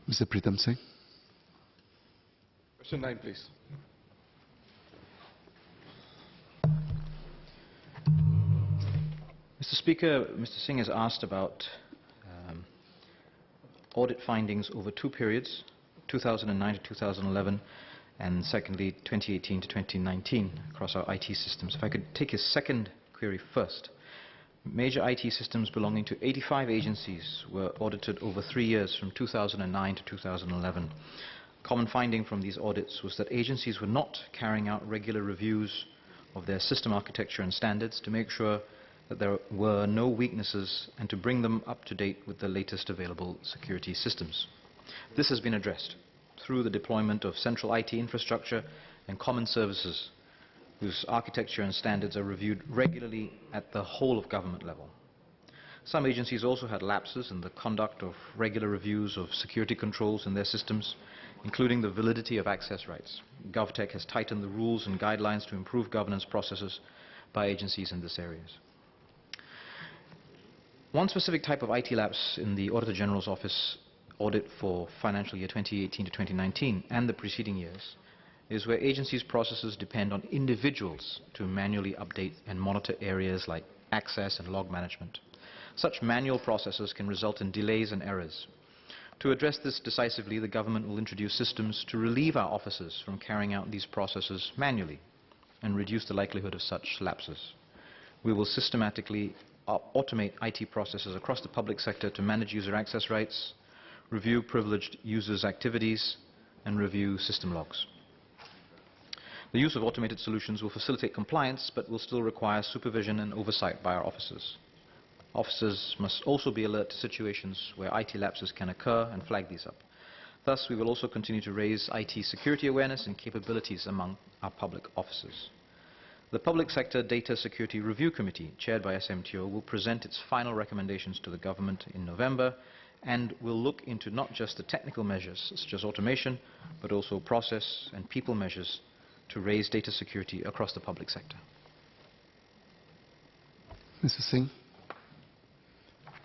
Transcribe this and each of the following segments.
Mr. Pritam Singh. Question 9, please. Mr. Speaker, Mr. Singh has asked about audit findings over two periods, 2009 to 2011, and secondly, 2018 to 2019, across our IT systems. If I could take his second query first. Major IT systems belonging to 85 agencies were audited over 3 years, from 2009 to 2011. Common finding from these audits was that agencies were not carrying out regular reviews of their system architecture and standards to make sure that there were no weaknesses and to bring them up to date with the latest available security systems. This has been addressed through the deployment of central IT infrastructure and common services whose architecture and standards are reviewed regularly at the whole of government level. Some agencies also had lapses in the conduct of regular reviews of security controls in their systems, including the validity of access rights. GovTech has tightened the rules and guidelines to improve governance processes by agencies in this area. One specific type of IT lapse in the Auditor General's Office audit for financial year 2018 to 2019 and the preceding years is where agencies' processes depend on individuals to manually update and monitor areas like access and log management. Such manual processes can result in delays and errors. To address this decisively, the government will introduce systems to relieve our officers from carrying out these processes manually and reduce the likelihood of such lapses. We will systematically automate IT processes across the public sector to manage user access rights, review privileged users' activities, and review system logs. The use of automated solutions will facilitate compliance, but will still require supervision and oversight by our officers. Officers must also be alert to situations where IT lapses can occur and flag these up. Thus, we will also continue to raise IT security awareness and capabilities among our public officers. The Public Sector Data Security Review Committee, chaired by SMTO, will present its final recommendations to the government in November and will look into not just the technical measures, such as automation, but also process and people measures to raise data security across the public sector. Mr. Singh.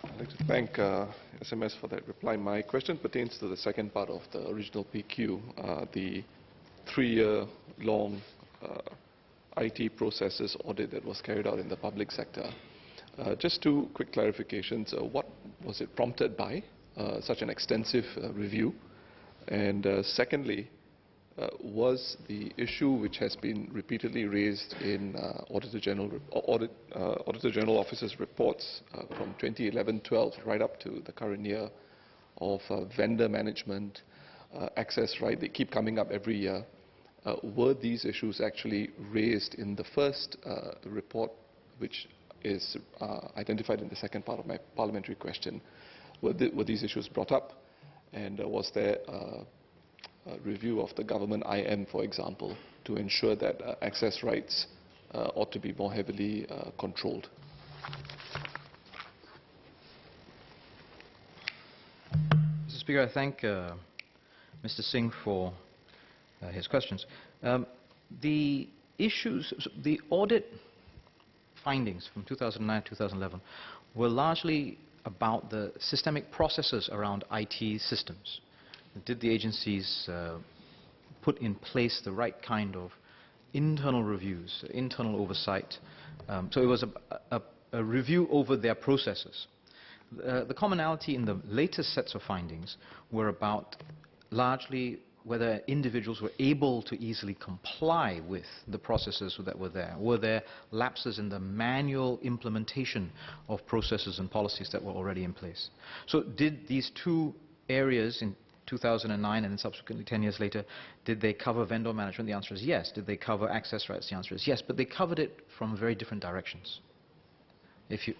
I'd like to thank SMS for that reply. My question pertains to the second part of the original PQ, the 3-year-long IT processes audit that was carried out in the public sector. Just two quick clarifications. What was it prompted by, such an extensive review? And secondly, was the issue which has been repeatedly raised in Auditor General Office's reports from 2011-12 right up to the current year of vendor management, access right, they keep coming up every year. Were these issues actually raised in the first report, which is identified in the second part of my parliamentary question? Were these issues brought up? And was there a review of the government IM, for example, to ensure that access rights ought to be more heavily controlled? Mr. Speaker, I thank Mr. Singh for his questions. The issues, the audit findings from 2009 to 2011 were largely about the systemic processes around IT systems. Did the agencies put in place the right kind of internal reviews, internal oversight? So it was a review over their processes. The commonality in the latest sets of findings were about largely whether individuals were able to easily comply with the processes that were there. Were there lapses in the manual implementation of processes and policies that were already in place? So did these two areas in 2009 and then subsequently 10 years later, did they cover vendor management? The answer is yes. Did they cover access rights? The answer is yes. But they covered it from very different directions. If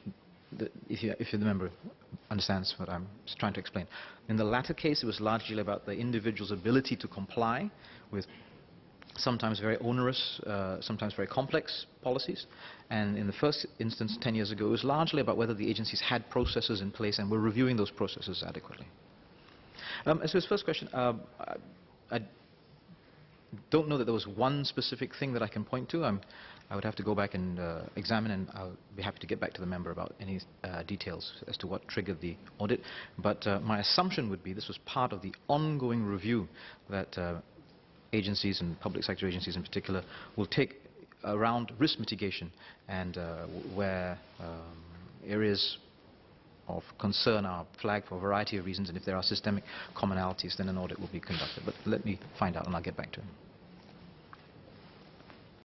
the member understands what I'm trying to explain. In the latter case, it was largely about the individual's ability to comply with sometimes very onerous, sometimes very complex policies. And in the first instance, 10 years ago, it was largely about whether the agencies had processes in place and were reviewing those processes adequately. As to his first question, don't know that there was one specific thing that I can point to. I would have to go back and examine, and I'll be happy to get back to the member about any details as to what triggered the audit. But my assumption would be this was part of the ongoing review that agencies and public sector agencies in particular will take around risk mitigation, and where areas of concern are flagged for a variety of reasons, and if there are systemic commonalities, then an audit will be conducted. But let me find out and I'll get back to him.